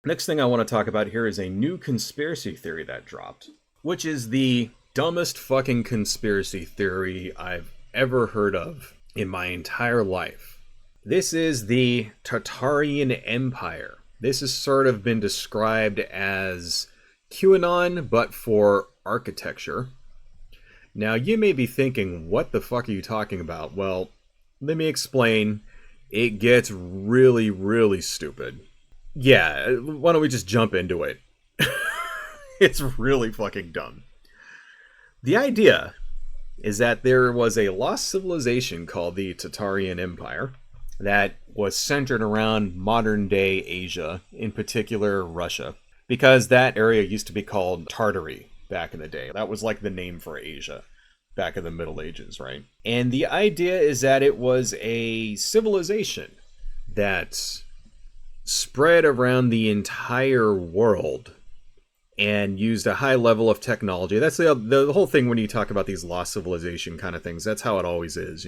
Next thing I want to talk about here is a new conspiracy theory that dropped, which is the dumbest fucking conspiracy theory I've ever heard of in my entire life. This is the Tartarian Empire. This has sort of been described as QAnon, but for architecture. Now, you may be thinking, what the fuck are you talking about? Well, let me explain. It gets really, really stupid. Yeah, why don't we just jump into it? It's really fucking dumb. The idea is that there was a lost civilization called the Tartarian Empire that was centered around modern day Asia, in particular Russia, because that area used to be called Tartary back in the day. That was like the name for Asia back in the Middle Ages, right? And the idea is that it was a civilization that spread around the entire world and used a high level of technology. That's the whole thing when you talk about these lost civilization kind of things. That's how it always is,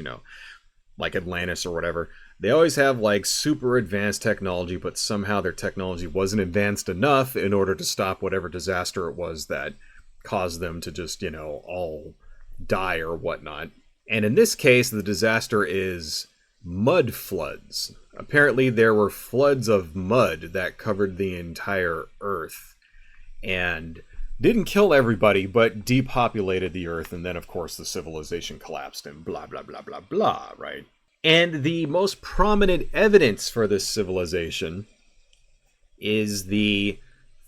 like Atlantis or whatever. They always have like super advanced technology, but somehow their technology wasn't advanced enough in order to stop whatever disaster it was that caused them to just, all die or whatnot. And in this case, the disaster is mud floods. Apparently there were floods of mud that covered the entire earth and didn't kill everybody, but depopulated the earth. And then, of course, the civilization collapsed and blah, blah, blah, blah, blah, right? And the most prominent evidence for this civilization is the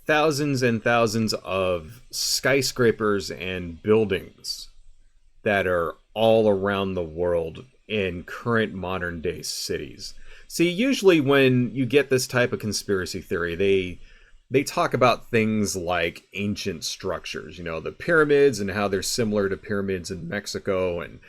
thousands and thousands of skyscrapers and buildings that are all around the world in current modern day cities. See, usually when you get this type of conspiracy theory, they talk about things like ancient structures, the pyramids and how they're similar to pyramids in Mexico, and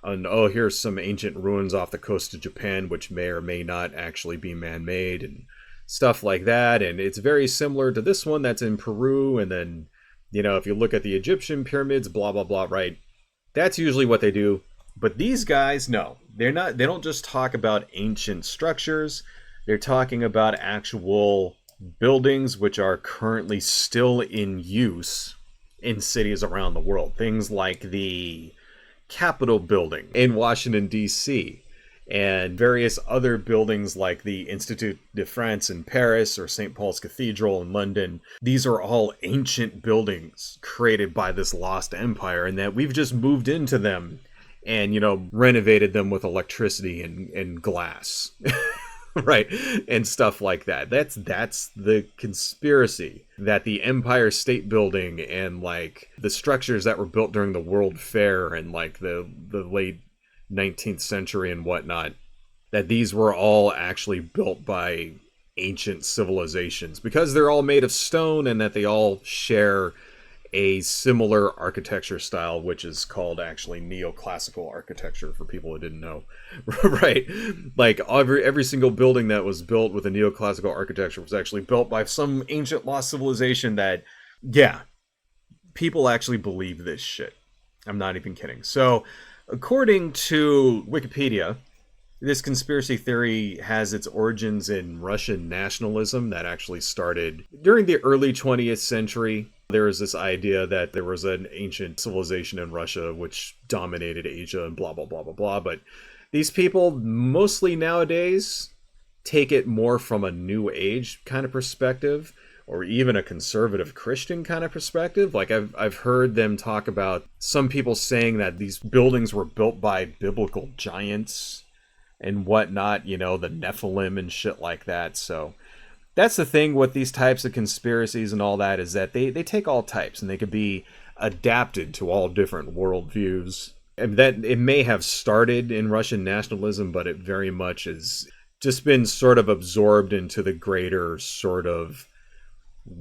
oh, here's some ancient ruins off the coast of Japan, which may or may not actually be man-made, and stuff like that. And it's very similar to this one that's in Peru. And then, if you look at the Egyptian pyramids, blah, blah, blah, right? That's usually what they do. But these guys, no, they don't just talk about ancient structures. They're talking about actual buildings which are currently still in use in cities around the world. Things like the Capitol building in Washington, D.C., and various other buildings like the Institut de France in Paris or St. Paul's Cathedral in London. These are all ancient buildings created by this lost empire, and that we've just moved into them and, renovated them with electricity and glass. Right, and stuff like that. That's the conspiracy, that the Empire State Building and like the structures that were built during the World Fair and like the late 19th century and whatnot, that these were all actually built by ancient civilizations because they're all made of stone, and that they all share a similar architecture style, which is called actually neoclassical architecture for people who didn't know. Right? Like every single building that was built with a neoclassical architecture was actually built by some ancient lost civilization that, yeah, people actually believe this shit. I'm not even kidding. So, according to Wikipedia, this conspiracy theory has its origins in Russian nationalism that actually started during the early 20th century. There was this idea that there was an ancient civilization in Russia which dominated Asia and blah, blah, blah, blah, blah. But these people mostly nowadays take it more from a New Age kind of perspective, or even a conservative Christian kind of perspective. Like I've heard them talk about some people saying that these buildings were built by biblical giants and whatnot, the Nephilim and shit like that. So that's the thing with these types of conspiracies and all that, is that they take all types and they could be adapted to all different worldviews. And that it may have started in Russian nationalism, but it very much has just been sort of absorbed into the greater sort of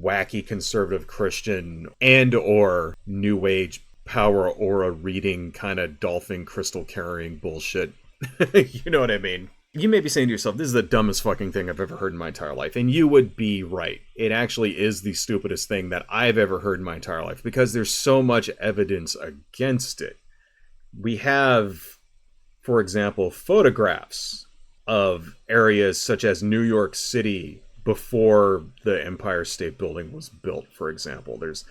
wacky conservative Christian and or New Age power aura reading kind of dolphin crystal carrying bullshit. You know what I mean? You may be saying to yourself, this is the dumbest fucking thing I've ever heard in my entire life. And you would be right. It actually is the stupidest thing that I've ever heard in my entire life, because there's so much evidence against it. We have, for example, photographs of areas such as New York City before the Empire State Building was built, for example. There's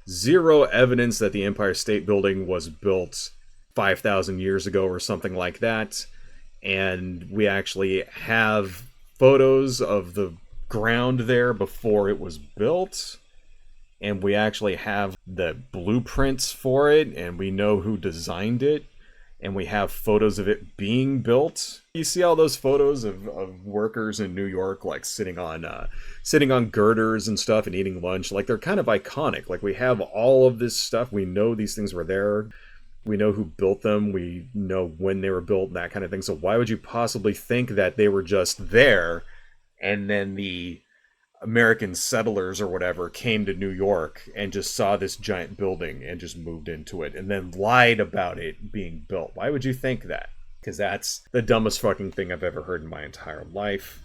zero evidence that the Empire State Building was built 5,000 years ago or something like that. And we actually have photos of the ground there before it was built. And we actually have the blueprints for it, and we know who designed it. And we have photos of it being built. You see all those photos of workers in New York, like sitting on girders and stuff and eating lunch. Like, they're kind of iconic. Like, we have all of this stuff. We know these things were there. We know who built them. We know when they were built and that kind of thing. So why would you possibly think that they were just there and then the American settlers or whatever came to New York and just saw this giant building and just moved into it and then lied about it being built? Why would you think that? Because that's the dumbest fucking thing I've ever heard in my entire life.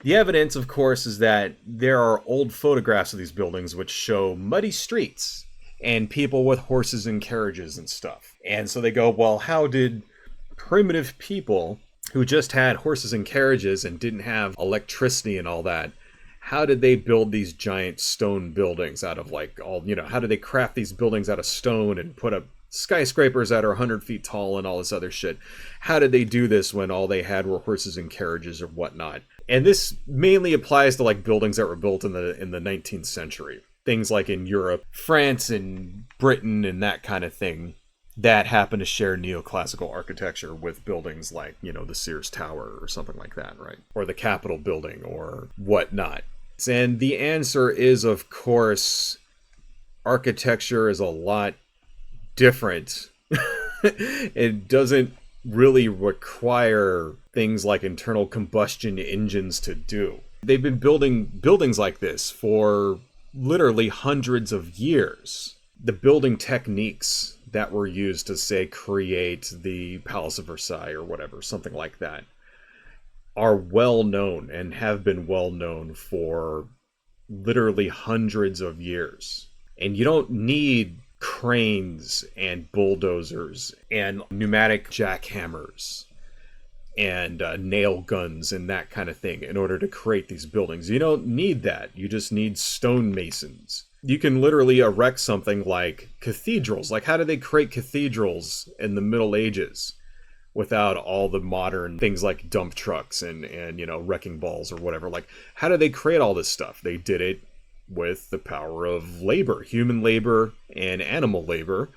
The evidence, of course, is that there are old photographs of these buildings which show muddy streets and people with horses and carriages and stuff. And so they go, well, how did primitive people who just had horses and carriages and didn't have electricity and all that, how did they build these giant stone buildings out of like all, how did they craft these buildings out of stone and put up skyscrapers that are 100 feet tall and all this other shit? How did they do this when all they had were horses and carriages or whatnot? And this mainly applies to like buildings that were built in the 19th century. Things like in Europe, France and Britain and that kind of thing that happen to share neoclassical architecture with buildings like, the Sears Tower or something like that, right? Or the Capitol building or whatnot. And the answer is, of course, architecture is a lot different. It doesn't really require things like internal combustion engines to do. They've been building buildings like this for literally hundreds of years. The building techniques that were used to, say, create the Palace of Versailles or whatever, something like that, are well known and have been well known for literally hundreds of years. And you don't need cranes and bulldozers and pneumatic jackhammers and nail guns and that kind of thing in order to create these buildings. You don't need that. You just need stonemasons. You can literally erect something like cathedrals. Like, how did they create cathedrals in the Middle Ages without all the modern things like dump trucks and wrecking balls or whatever? Like, how did they create all this stuff? They did it with the power of labor, human labor and animal labor,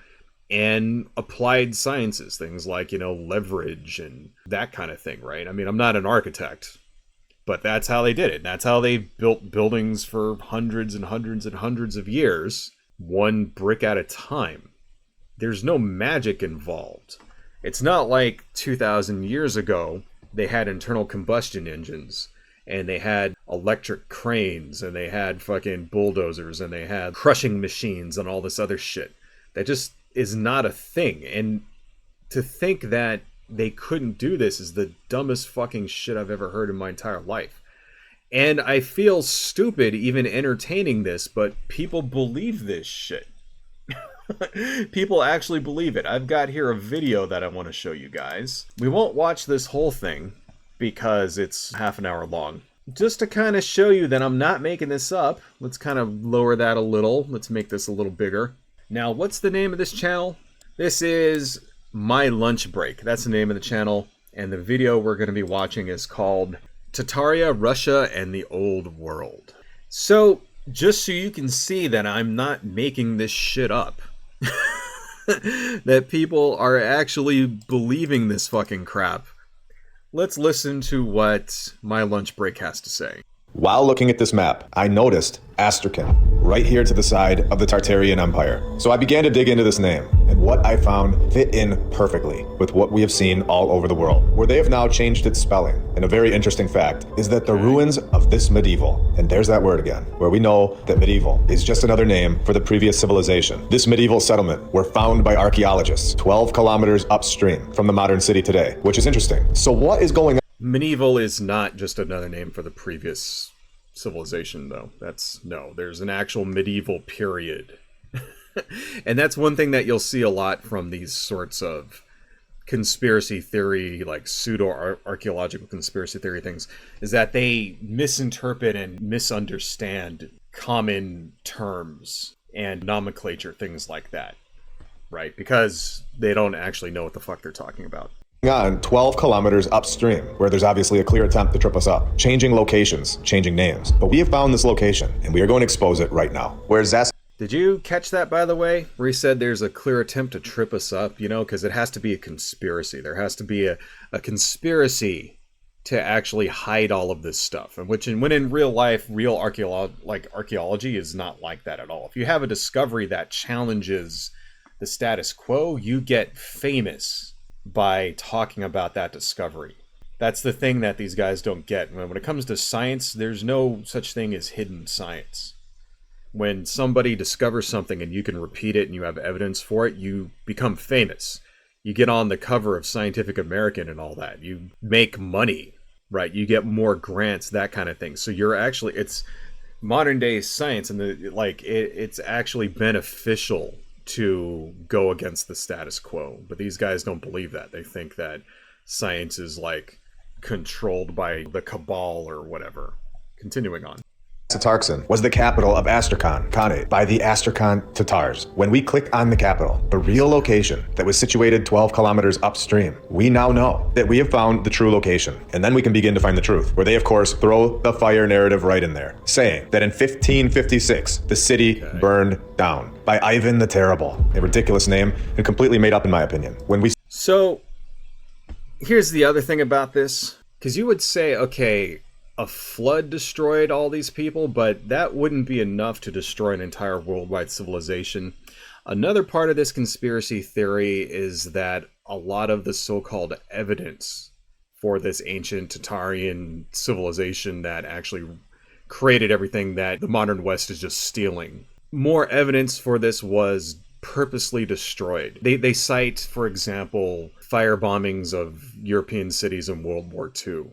and applied sciences, things like, leverage and that kind of thing, right? I mean, I'm not an architect, but that's how they did it. That's how they built buildings for hundreds and hundreds and hundreds of years, one brick at a time. There's no magic involved. It's not like 2,000 years ago, they had internal combustion engines, and they had electric cranes, and they had fucking bulldozers, and they had crushing machines and all this other shit. That just is not a thing. And to think that they couldn't do this is the dumbest fucking shit I've ever heard in my entire life. And I feel stupid even entertaining this, but people believe this shit. People actually believe it. I've got here a video that I want to show you guys. We won't watch this whole thing because it's half an hour long. Just to kind of show you that I'm not making this up, let's kind of lower that a little. Let's make this a little bigger. Now, what's the name of this channel? This is My Lunch Break. That's the name of the channel. And the video we're going to be watching is called Tartaria, Russia, and the Old World. So, just so you can see that I'm not making this shit up. That people are actually believing this fucking crap. Let's listen to what My Lunch Break has to say. While looking at this map, I noticed Astrakhan, right here to the side of the Tartarian Empire. So I began to dig into this name, and what I found fit in perfectly with what we have seen all over the world, where they have now changed its spelling. And a very interesting fact is that the ruins of this medieval, and there's that word again, where we know that medieval is just another name for the previous civilization. This medieval settlement were found by archaeologists 12 kilometers upstream from the modern city today, which is interesting. So what is going on? Medieval is not just another name for the previous civilization, though. There's an actual medieval period. And that's one thing that you'll see a lot from these sorts of conspiracy theory, like pseudo-archaeological conspiracy theory things, is that they misinterpret and misunderstand common terms and nomenclature, things like that, right? Because they don't actually know what the fuck they're talking about. On 12 kilometers upstream, where there's obviously a clear attempt to trip us up, changing locations, changing names. But we have found this location, and we are going to expose it right now. Where's Zas? Did you catch that, by the way, where he said there's a clear attempt to trip us up, you know, because it has to be a conspiracy. There has to be a conspiracy to actually hide all of this stuff. And when in real life, real archaeology is not like that at all. If you have a discovery that challenges the status quo, you get famous by talking about that discovery. That's the thing that these guys don't get. When it comes to science, there's no such thing as hidden science. When somebody discovers something and you can repeat it and you have evidence for it, you become famous. You get on the cover of Scientific American and all that. You make money, right? You get more grants, that kind of thing. So it's modern day science, and it's actually beneficial to go against the status quo. But these guys don't believe that. They think that science is like controlled by the cabal or whatever. Continuing on. Tartarian was the capital of Astrakhan Khanate by the Astrakhan Tatars. When we click on the capital, the real location that was situated 12 kilometers upstream, we now know that we have found the true location. And then we can begin to find the truth, where they, of course, throw the fire narrative right in there, saying that in 1556, the city burned down by Ivan the Terrible, a ridiculous name and completely made up in my opinion. So, here's the other thing about this, because you would say, okay, a flood destroyed all these people, but that wouldn't be enough to destroy an entire worldwide civilization. Another part of this conspiracy theory is that a lot of the so-called evidence for this ancient Tartarian civilization that actually created everything that the modern West is just stealing. More evidence for this was purposely destroyed. They cite, for example, fire bombings of European cities in World War II.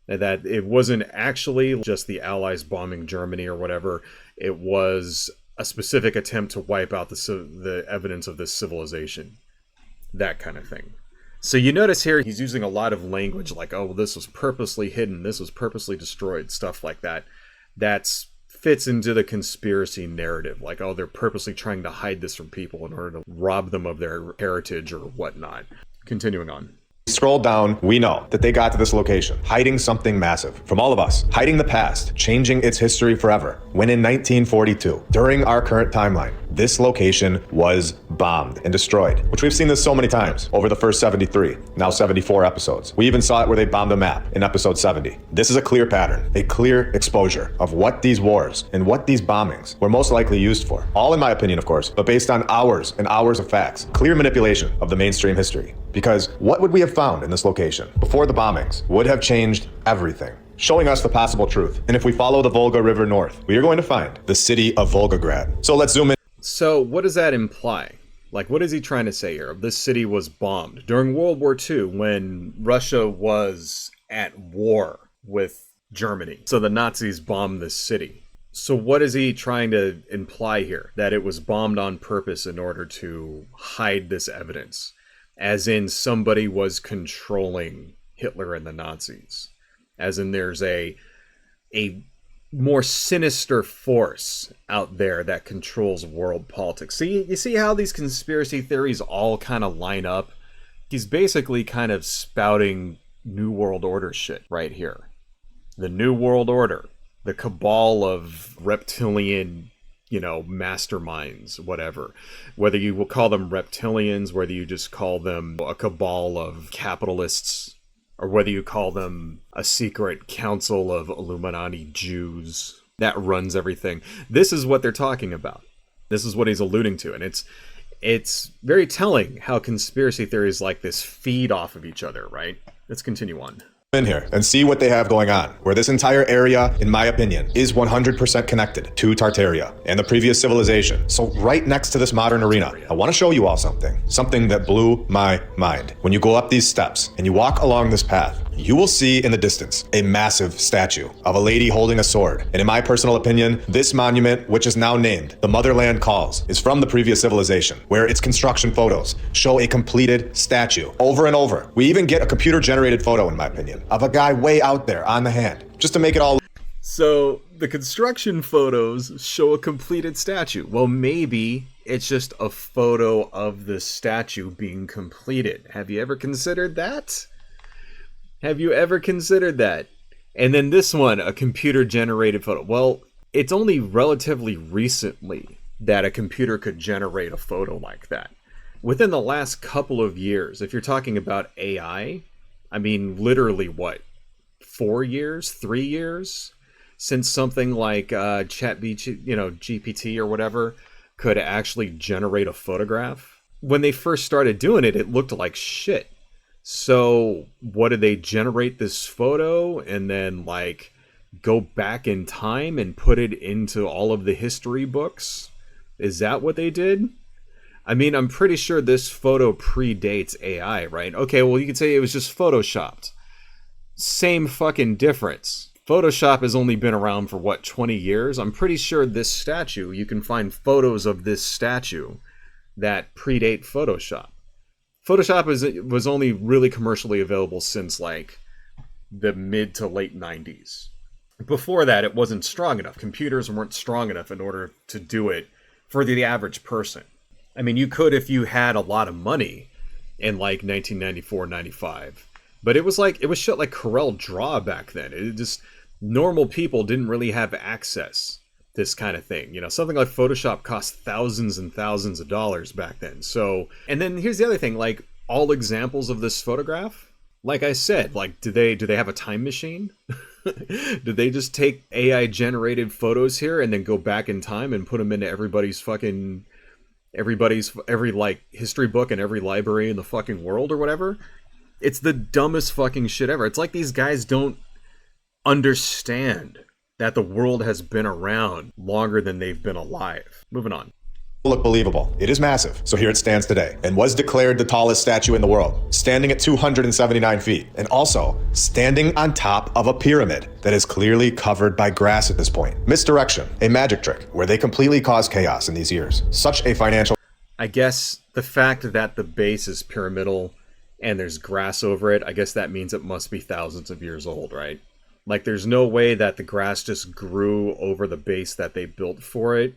That it wasn't actually just the Allies bombing Germany or whatever. It was a specific attempt to wipe out the evidence of this civilization. That kind of thing. So you notice here he's using a lot of language like, oh, this was purposely hidden, this was purposely destroyed, stuff like that. That fits into the conspiracy narrative. Like, oh, they're purposely trying to hide this from people in order to rob them of their heritage or whatnot. Continuing on. Scroll down, we know that they got to this location, hiding something massive from all of us, hiding the past, changing its history forever. When in 1942, during our current timeline, this location was bombed and destroyed, which we've seen this so many times over the first 73, now 74 episodes. We even saw it where they bombed a map in episode 70. This is a clear pattern, a clear exposure of what these wars and what these bombings were most likely used for. All in my opinion, of course, but based on hours and hours of facts, clear manipulation of the mainstream history. Because what would we have found in this location before the bombings would have changed everything, showing us the possible truth. And if we follow the Volga River north, we are going to find the city of Volgograd. So let's zoom in. So what does that imply? Like, what is he trying to say here? This city was bombed during World War II when Russia was at war with Germany. So the Nazis bombed this city. So what is he trying to imply here? That it was bombed on purpose in order to hide this evidence? As in somebody was controlling Hitler and the Nazis. As in there's a more sinister force out there that controls world politics. See, you see how these conspiracy theories all kind of line up? He's basically kind of spouting New World Order shit right here. The New World Order. The cabal of reptilian, masterminds, whatever. Whether you will call them reptilians, whether you just call them a cabal of capitalists, or whether you call them a secret council of Illuminati Jews that runs everything. This is what they're talking about. This is what he's alluding to. And it's very telling how conspiracy theories like this feed off of each other, right? Let's continue on. In here and see what they have going on, where this entire area, in my opinion, is 100% connected to Tartaria and the previous civilization. So right next to this modern arena, I want to show you all something that blew my mind. When you go up these steps and you walk along this path, you will see in the distance a massive statue of a lady holding a sword. And in my personal opinion, this monument, which is now named the Motherland Calls, is from the previous civilization, where its construction photos show a completed statue over and over. We even get a computer-generated photo, in my opinion, of a guy way out there on the hand, just to make it all. So the construction photos show a completed statue. Well, maybe it's just a photo of the statue being completed. Have you ever considered that? Have you ever considered that? And then this one, a computer-generated photo. Well, it's only relatively recently that a computer could generate a photo like that. Within the last couple of years, if you're talking about AI, I mean, literally what, 4 years, 3 years? Since something like GPT or whatever could actually generate a photograph. When they first started doing it, it looked like shit. So what did they generate this photo and then like go back in time and put it into all of the history books? Is that what they did? I mean, I'm pretty sure this photo predates AI, right? Okay, well, you could say it was just photoshopped. Same fucking difference. Photoshop has only been around for, what, 20 years? I'm pretty sure this statue, you can find photos of this statue that predate Photoshop. Photoshop was only really commercially available since, like, the mid to late 90s. Before that, it wasn't strong enough. Computers weren't strong enough in order to do it for the average person. I mean, you could if you had a lot of money in, like, 1994, 95. But it was shit like Corel Draw back then. It just, normal people didn't really have access to this kind of thing. You know, something like Photoshop cost thousands and thousands of dollars back then. So, and then here's the other thing, like, all examples of this photograph, like I said, like, do they have a time machine? Did they just take AI generated photos here and then go back in time and put them into every like history book and every library in the fucking world or whatever? It's the dumbest fucking shit ever. It's like these guys don't understand that the world has been around longer than they've been alive. Moving on. Look believable. It is massive. So here it stands today and was declared the tallest statue in the world, standing at 279 feet and also standing on top of a pyramid that is clearly covered by grass at this point. Misdirection, a magic trick where they completely caused chaos in these years. Such a financial... I guess the fact that the base is pyramidal and there's grass over it, I guess that means it must be thousands of years old, right? Like, there's no way that the grass just grew over the base that they built for it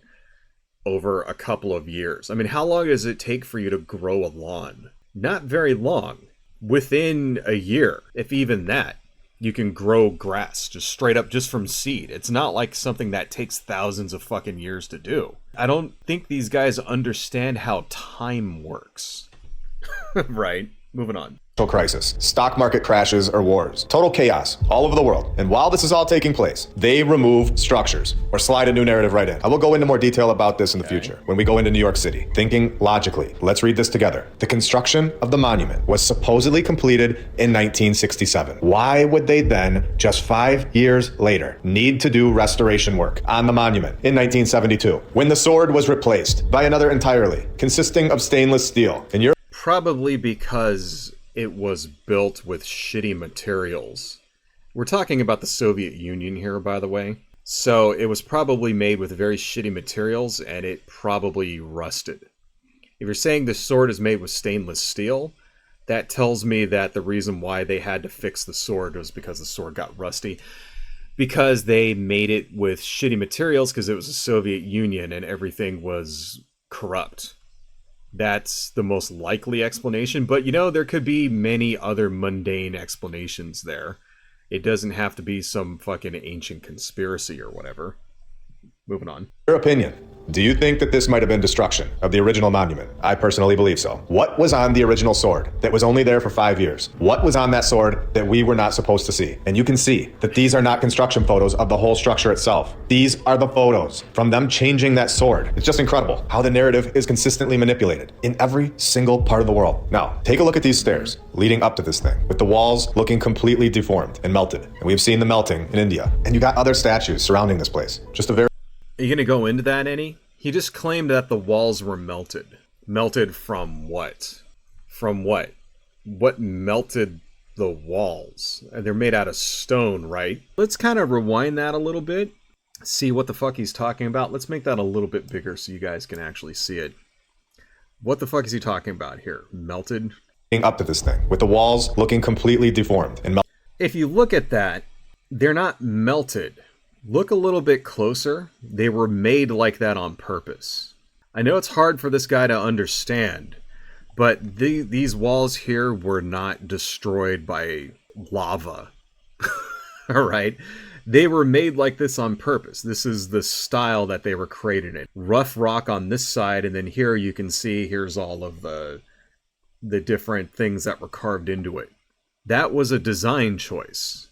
over a couple of years. I mean, how long does it take for you to grow a lawn? Not very long. Within a year, if even that, you can grow grass just straight up just from seed. It's not like something that takes thousands of fucking years to do. I don't think these guys understand how time works. Right? Moving on. Crisis, stock market crashes or wars, total chaos all over the world. And while this is all taking place, they remove structures or slide a new narrative right in. I will go into more detail about this in the future when we go into New York City. Thinking logically, let's read this together. The construction of the monument was supposedly completed in 1967. Why would they then, just 5 years later, need to do restoration work on the monument in 1972 when the sword was replaced by another entirely, consisting of stainless steel? And you're probably because it was built with shitty materials. We're talking about the Soviet Union here, by the way. So it was probably made with very shitty materials and it probably rusted. If you're saying the sword is made with stainless steel, that tells me that the reason why they had to fix the sword was because the sword got rusty. Because they made it with shitty materials because it was the Soviet Union and everything was corrupt. That's the most likely explanation, but you know, there could be many other mundane explanations there. It doesn't have to be some fucking ancient conspiracy or whatever. Moving on. Your opinion. Do you think that this might have been destruction of the original monument? I personally believe so. What was on the original sword that was only there for 5 years? What was on that sword that we were not supposed to see? And you can see that these are not construction photos of the whole structure itself. These are the photos from them changing that sword. It's just incredible how the narrative is consistently manipulated in every single part of the world. Now, take a look at these stairs leading up to this thing, with the walls looking completely deformed and melted. And we've seen the melting in India. And you got other statues surrounding this place. Just a very... Are you going to go into that, Eddie? He just claimed that the walls were melted. Melted from what? From what? What melted the walls. And they're made out of stone, right? Let's kind of rewind that a little bit. See what the fuck he's talking about. Let's make that a little bit bigger so you guys can actually see it. What the fuck is he talking about here? Melted? Up to this thing, with the walls looking completely deformed and melted. If you look at that, they're not melted. Look a little bit closer. They were made like that on purpose. I know it's hard for this guy to understand, but these walls here were not destroyed by lava. Alright? They were made like this on purpose. This is the style that they were created in. Rough rock on this side, and then here you can see, here's all of the different things that were carved into it. That was a design choice.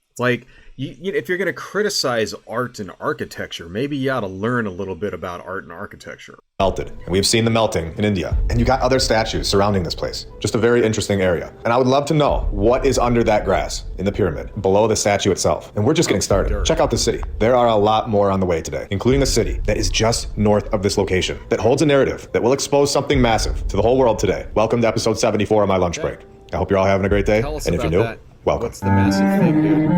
It's like, if you're going to criticize art and architecture, maybe you ought to learn a little bit about art and architecture. Melted. And we've seen the melting in India. And you got other statues surrounding this place. Just a very interesting area. And I would love to know what is under that grass in the pyramid, below the statue itself. And we're just getting started. Dirt. Check out the city. There are a lot more on the way today, including a city that is just north of this location, that holds a narrative that will expose something massive to the whole world today. Welcome to episode 74 of my lunch break. I hope you're all having a great day. Tell us And if you're about new, that. welcome. What's the massive thing, dude?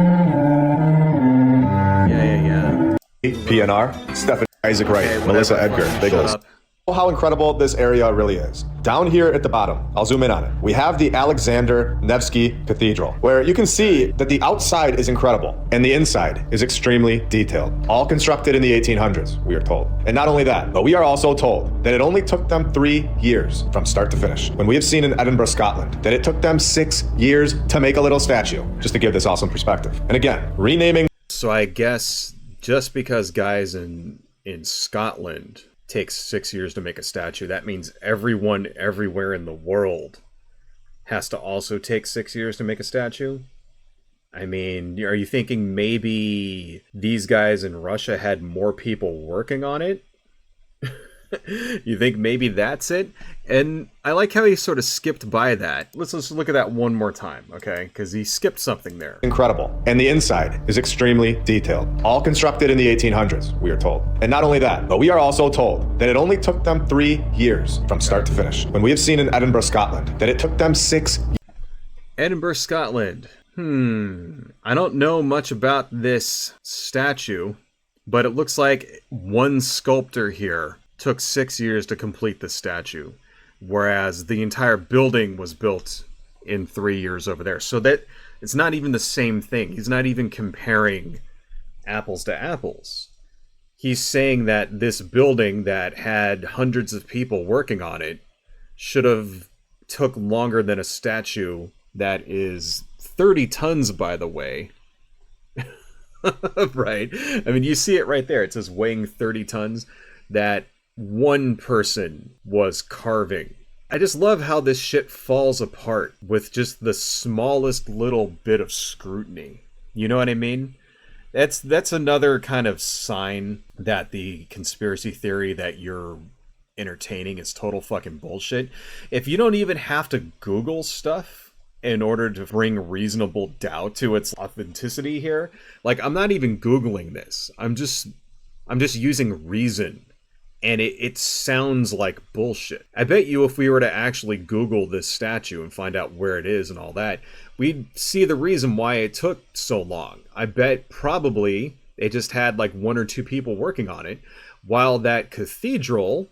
Yeah. PNR, Stephen Isaac Wright, Okay, Melissa whatever, Edgar, fucking Biggles. shut up. How incredible this area really is. Down here at the bottom, I'll zoom in on it. We have the Alexander Nevsky Cathedral, where you can see that the outside is incredible and the inside is extremely detailed. All constructed in the 1800s, we are told. And not only that, but we are also told that it only took them 3 years from start to finish. When we have seen in Edinburgh, Scotland, that it took them 6 years to make a little statue, just to give this awesome perspective. And again, renaming. So I guess just because guys in Scotland takes 6 years to make a statue, that means everyone everywhere in the world has to also take 6 years to make a statue? I mean, are you thinking maybe these guys in Russia had more people working on it? You think maybe that's it? And I like how he sort of skipped by that. Let's look at that one more time, okay? Because he skipped something there. Incredible. And the inside is extremely detailed. All constructed in the 1800s, we are told. And not only that, but we are also told that it only took them 3 years from start to finish. When we have seen in Edinburgh, Scotland, that it took them 6 years. Edinburgh, Scotland. I don't know much about this statue, but it looks like one sculptor here took 6 years to complete the statue, whereas the entire building was built in 3 years over there. So that it's not even the same thing. He's not even comparing apples to apples. He's saying that this building that had hundreds of people working on it should have took longer than a statue that is 30 tons, by the way. Right? I mean, you see it right there. It says weighing 30 tons. That one person was carving. I just love how this shit falls apart with just the smallest little bit of scrutiny. You know what I mean? That's another kind of sign that the conspiracy theory that you're entertaining is total fucking bullshit. If you don't even have to Google stuff in order to bring reasonable doubt to its authenticity here, like, I'm not even Googling this. I'm just using reason. And it sounds like bullshit. I bet you if we were to actually Google this statue and find out where it is and all that, we'd see the reason why it took so long. I bet probably it just had like 1 or 2 people working on it, while that cathedral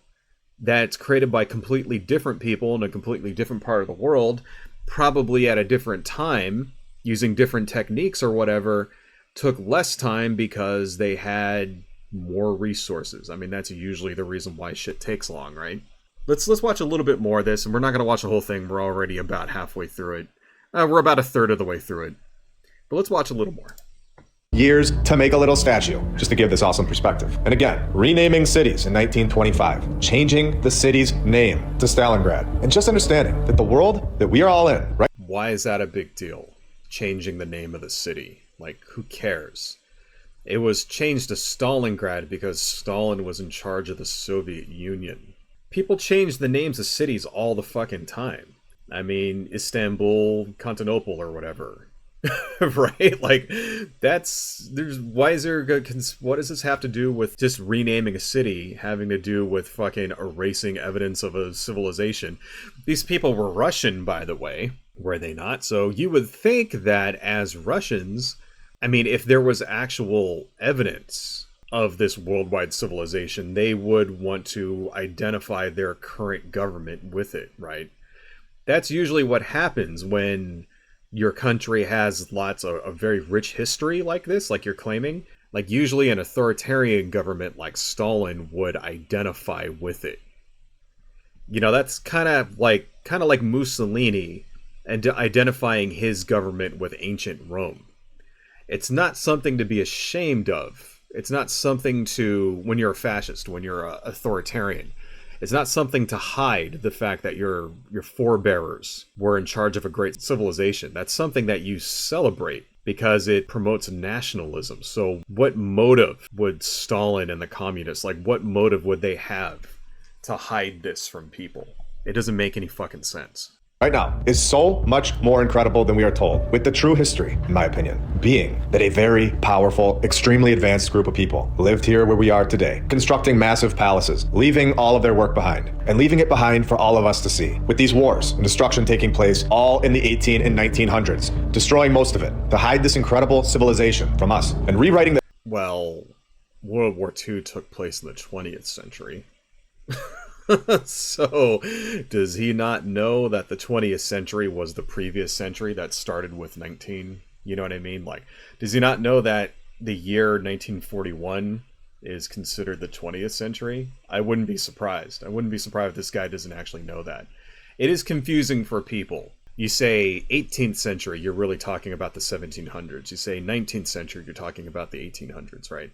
that's created by completely different people in a completely different part of the world, probably at a different time, using different techniques or whatever, took less time because they had more resources. I mean, that's usually the reason why shit takes long, right? Let's watch a little bit more of this, and we're not going to watch the whole thing. We're already about halfway through it. We're about a third of the way through it. But let's watch a little more. Years to make a little statue, just to give this awesome perspective. And again, renaming cities in 1925, changing the city's name to Stalingrad, and just understanding that the world that we are all in, right? Why is that a big deal? Changing the name of the city. Like, who cares? It was changed to Stalingrad because Stalin was in charge of the Soviet Union. People change the names of cities all the fucking time. I mean, Istanbul, Constantinople, or whatever. Right? Like, what does this have to do with just renaming a city having to do with fucking erasing evidence of a civilization? These people were Russian, by the way. Were they not? So you would think that as Russians, I mean, if there was actual evidence of this worldwide civilization, they would want to identify their current government with it, right? That's usually what happens when your country has lots of a very rich history like this, like you're claiming. Like usually an authoritarian government like Stalin would identify with it. You know, that's kind of like Mussolini and identifying his government with ancient Rome. It's not something to be ashamed of. It's not something to, when you're a fascist, when you're an authoritarian, it's not something to hide the fact that your forebearers were in charge of a great civilization. That's something that you celebrate because it promotes nationalism. So what motive would Stalin and the communists, like what motive would they have to hide this from people? It doesn't make any fucking sense. Right now is so much more incredible than we are told, with the true history, in my opinion, being that a very powerful, extremely advanced group of people lived here where we are today, constructing massive palaces, leaving all of their work behind, and leaving it behind for all of us to see, with these wars and destruction taking place all in the 18 and 1900s, destroying most of it, to hide this incredible civilization from us, and rewriting the... Well, World War II took place in the 20th century. So, does he not know that the 20th century was the previous century that started with 19? You know what I mean? Like, does he not know that the year 1941 is considered the 20th century? I wouldn't be surprised. I wouldn't be surprised if this guy doesn't actually know that. It is confusing for people. You say 18th century, you're really talking about the 1700s. You say 19th century, you're talking about the 1800s, right?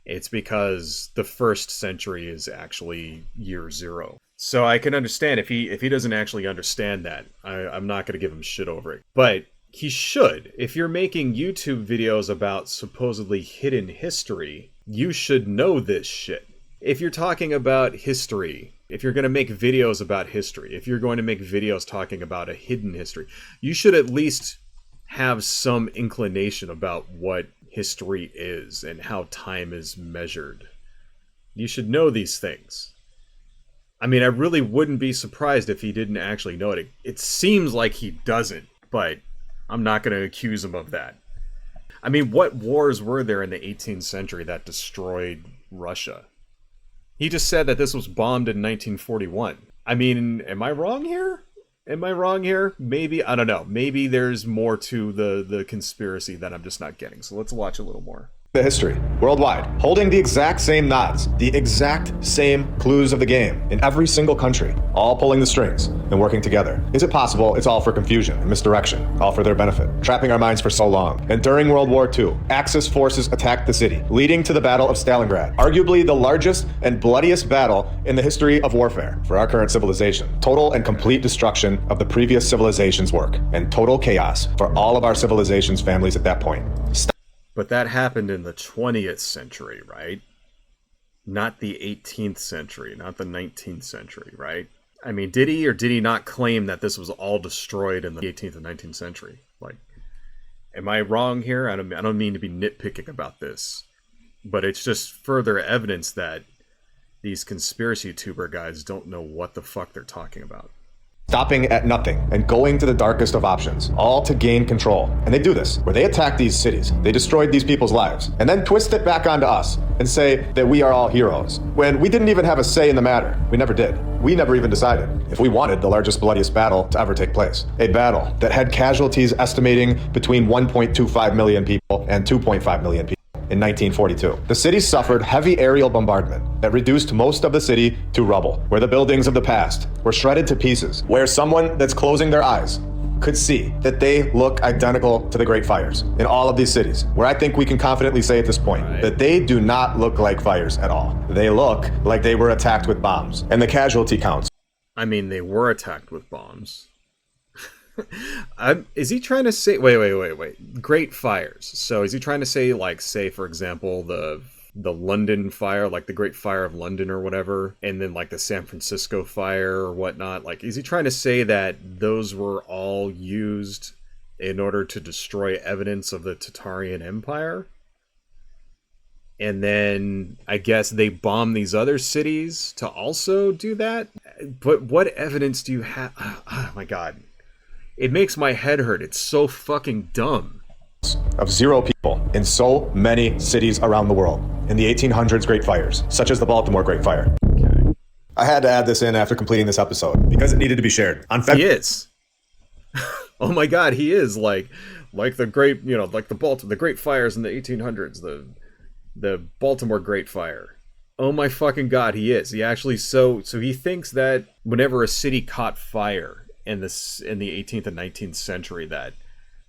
It's because the first century is actually year zero. So I can understand if he doesn't actually understand that. I'm not going to give him shit over it. But he should. If you're making YouTube videos about supposedly hidden history, you should know this shit. If you're talking about history, if you're going to make videos about history, if you're going to make videos talking about a hidden history, you should at least have some inclination about what history is and how time is measured. You should know these things. I mean, I really wouldn't be surprised if he didn't actually know it. It seems like he doesn't, but I'm not going to accuse him of that. I mean, what wars were there in the 18th century that destroyed Russia? He just said that this was bombed in 1941. I mean, am I wrong here? Maybe, I don't know. Maybe there's more to the conspiracy that I'm just not getting. So let's watch a little more. The history, worldwide, holding the exact same nods, the exact same clues of the game in every single country, all pulling the strings and working together. Is it possible it's all for confusion and misdirection, all for their benefit, trapping our minds for so long? And during World War II, Axis forces attacked the city, leading to the Battle of Stalingrad, arguably the largest and bloodiest battle in the history of warfare for our current civilization. Total and complete destruction of the previous civilization's work, and total chaos for all of our civilization's families at that point. But that happened in the 20th century, right? Not the 18th century, not the 19th century, right? I mean, did he or did he not claim that this was all destroyed in the 18th and 19th century? Like, am I wrong here? I don't mean to be nitpicking about this, but it's just further evidence that these conspiracy YouTuber guys don't know what the fuck they're talking about. Stopping at nothing and going to the darkest of options, all to gain control. And they do this, where they attack these cities, they destroyed these people's lives, and then twist it back onto us and say that we are all heroes, when we didn't even have a say in the matter. We never did. We never even decided if we wanted the largest, bloodiest battle to ever take place. A battle that had casualties estimating between 1.25 million people and 2.5 million people. In 1942. The city suffered heavy aerial bombardment that reduced most of the city to rubble, where the buildings of the past were shredded to pieces, where someone that's closing their eyes could see that they look identical to the Great Fires in all of these cities, where I think we can confidently say at this point that they do not look like fires at all. They look like they were attacked with bombs, and the casualty counts. I mean, they were attacked with bombs. Is he trying to say... Wait. Great fires. So is he trying to say, like, say, for example, the London fire, like the Great Fire of London or whatever, and then, like, the San Francisco fire or whatnot? Like, is he trying to say that those were all used in order to destroy evidence of the Tartarian Empire? And then, I guess, they bomb these other cities to also do that? But what evidence do you have? Oh my god. It makes my head hurt. It's so fucking dumb. Of 0 people in so many cities around the world in the 1800s Great Fires, such as the Baltimore Great Fire. Okay. I had to add this in after completing this episode because it needed to be shared. He is. Oh my god, he is like the great, like the Great Fires in the 1800s, the Baltimore Great Fire. Oh my fucking god, he is. He actually so he thinks that whenever a city caught fire in the 18th and 19th century, that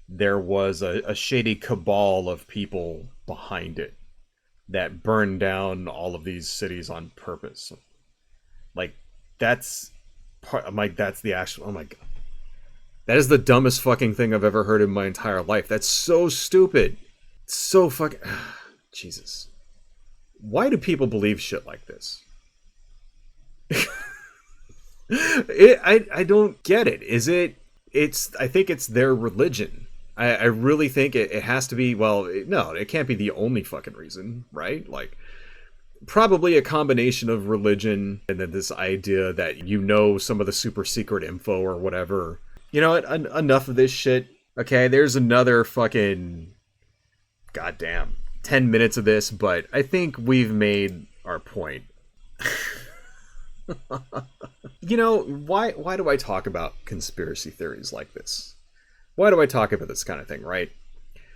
there was a shady cabal of people behind it that burned down all of these cities on purpose. Like, that's the actual, oh my god. That is the dumbest fucking thing I've ever heard in my entire life. That's so stupid. So fucking, Jesus. Why do people believe shit like this? I don't get it. I think it's their religion. I really think it has to be, no, it can't be the only fucking reason, right? Like, probably a combination of religion and then this idea that some of the super secret info or whatever. You know what? Enough of this shit. Okay, there's another fucking goddamn 10 minutes of this, but I think we've made our point. Why do I talk about conspiracy theories like this? Why do I talk about this kind of thing, right?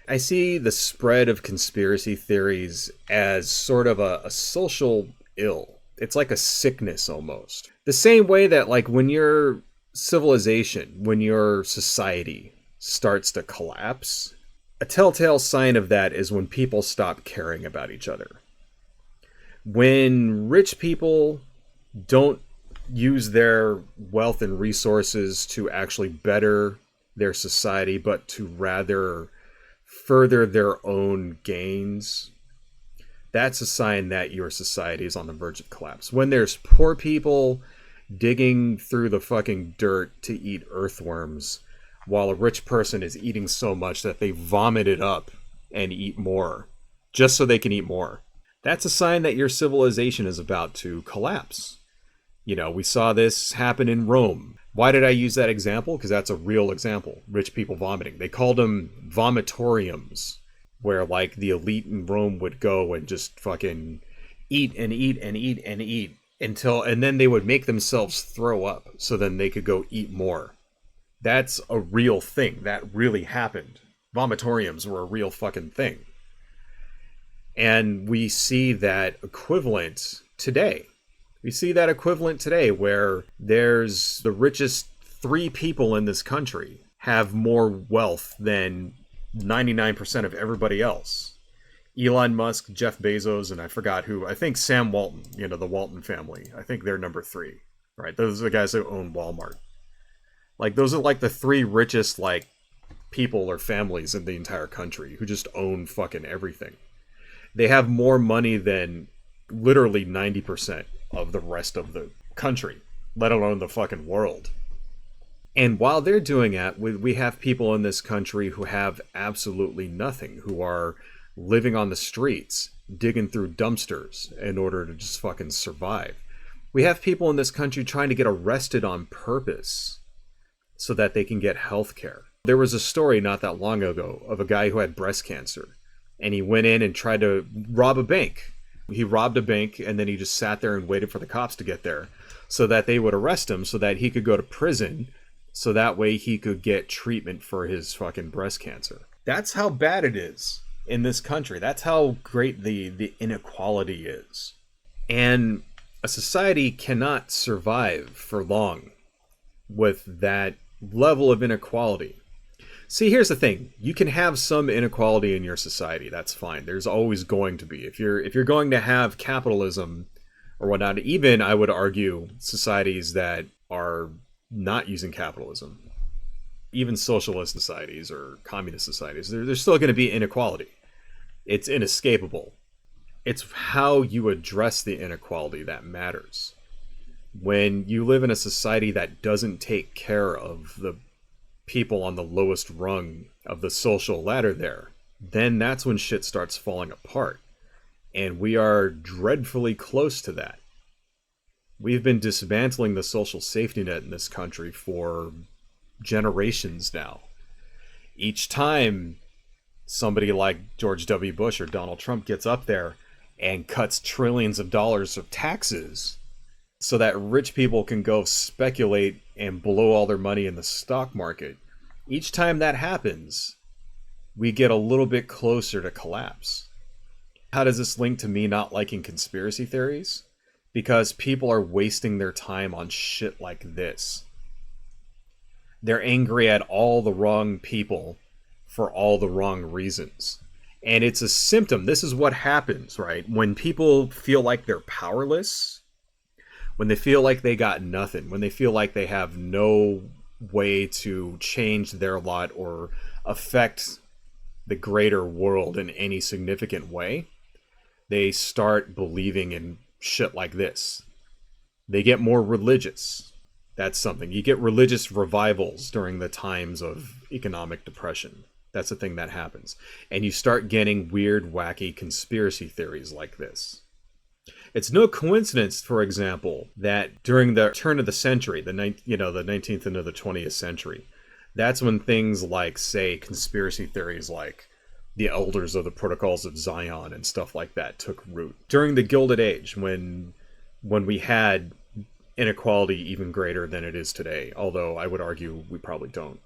I see the spread of conspiracy theories as sort of a social ill. It's like a sickness almost. The same way that, like, when your civilization, when your society starts to collapse, a telltale sign of that is when people stop caring about each other. When rich people don't use their wealth and resources to actually better their society, but to rather further their own gains, that's a sign that your society is on the verge of collapse. When there's poor people digging through the fucking dirt to eat earthworms, while a rich person is eating so much that they vomit it up and eat more, just so they can eat more, that's a sign that your civilization is about to collapse. We saw this happen in Rome. Why did I use that example? Because that's a real example. Rich people vomiting. They called them vomitoriums, where, like, the elite in Rome would go and just fucking eat and eat and eat and eat and then they would make themselves throw up so then they could go eat more. That's a real thing. That really happened. Vomitoriums were a real fucking thing. And we see that equivalent today. Where there's the richest 3 people in this country have more wealth than 99% of everybody else. Elon Musk, Jeff Bezos, and I forgot who. I think Sam Walton, the Walton family. I think they're number 3, right? Those are the guys that own Walmart. Like, those are like the 3 richest, like, people or families in the entire country who just own fucking everything. They have more money than literally 90% of the rest of the country, let alone the fucking world. And while they're doing that, we have people in this country who have absolutely nothing, who are living on the streets, digging through dumpsters in order to just fucking survive. We have people in this country trying to get arrested on purpose so that they can get health care. There was a story not that long ago of a guy who had breast cancer, and he went in and tried to rob a bank. He robbed a bank, and then he just sat there and waited for the cops to get there so that they would arrest him so that he could go to prison, so that way he could get treatment for his fucking breast cancer. That's how bad it is in this country. That's how great the inequality is. And a society cannot survive for long with that level of inequality. See, here's the thing. You can have some inequality in your society. That's fine. There's always going to be. If you're going to have capitalism or whatnot, even I would argue societies that are not using capitalism, even socialist societies or communist societies, there's still going to be inequality. It's inescapable. It's how you address the inequality that matters. When you live in a society that doesn't take care of the people on the lowest rung of the social ladder there, then that's when shit starts falling apart. And we are dreadfully close to that. We've been dismantling the social safety net in this country for generations now. Each time somebody like George W. Bush or Donald Trump gets up there and cuts trillions of dollars of taxes so that rich people can go speculate and blow all their money in the stock market, each time that happens, we get a little bit closer to collapse. How does this link to me not liking conspiracy theories? Because people are wasting their time on shit like this. They're angry at all the wrong people for all the wrong reasons. And it's a symptom. This is what happens, right? When people feel like they're powerless, when they feel like they got nothing, when they feel like they have no way to change their lot or affect the greater world in any significant way, they start believing in shit like this. They get more religious. That's something. You get religious revivals during the times of economic depression. That's a thing that happens. And you start getting weird, wacky conspiracy theories like this. It's no coincidence, for example, that during the turn of the century, the 19th into the 20th century, that's when things like, say, conspiracy theories like the Elders of the Protocols of Zion and stuff like that took root. During the Gilded Age, when we had inequality even greater than it is today, although I would argue we probably don't.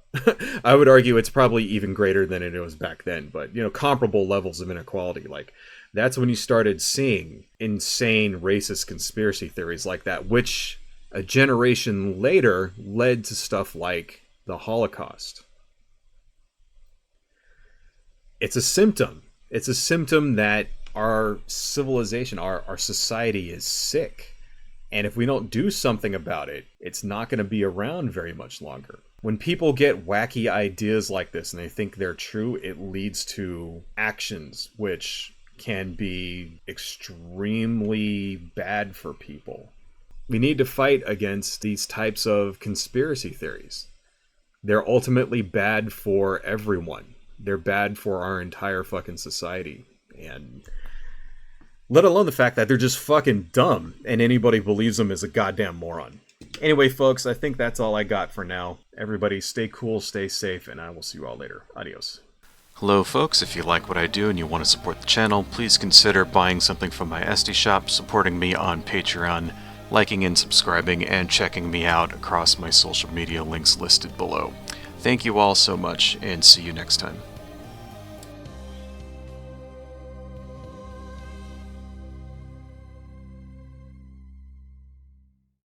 I would argue it's probably even greater than it was back then, but comparable levels of inequality. Like, that's when you started seeing insane racist conspiracy theories like that, which a generation later led to stuff like the Holocaust. It's a symptom. It's a symptom that our civilization, our society is sick. And if we don't do something about it, it's not going to be around very much longer. When people get wacky ideas like this and they think they're true, it leads to actions which can be extremely bad for people. We need to fight against these types of conspiracy theories. They're ultimately bad for everyone. They're bad for our entire fucking society. And let alone the fact that they're just fucking dumb and anybody believes them is a goddamn moron. Anyway, folks, I think that's all I got for now. Everybody stay cool, stay safe, and I will see you all later. Adios. Hello folks, if you like what I do and you want to support the channel, please consider buying something from my Etsy shop, supporting me on Patreon, liking and subscribing, and checking me out across my social media links listed below. Thank you all so much, and see you next time.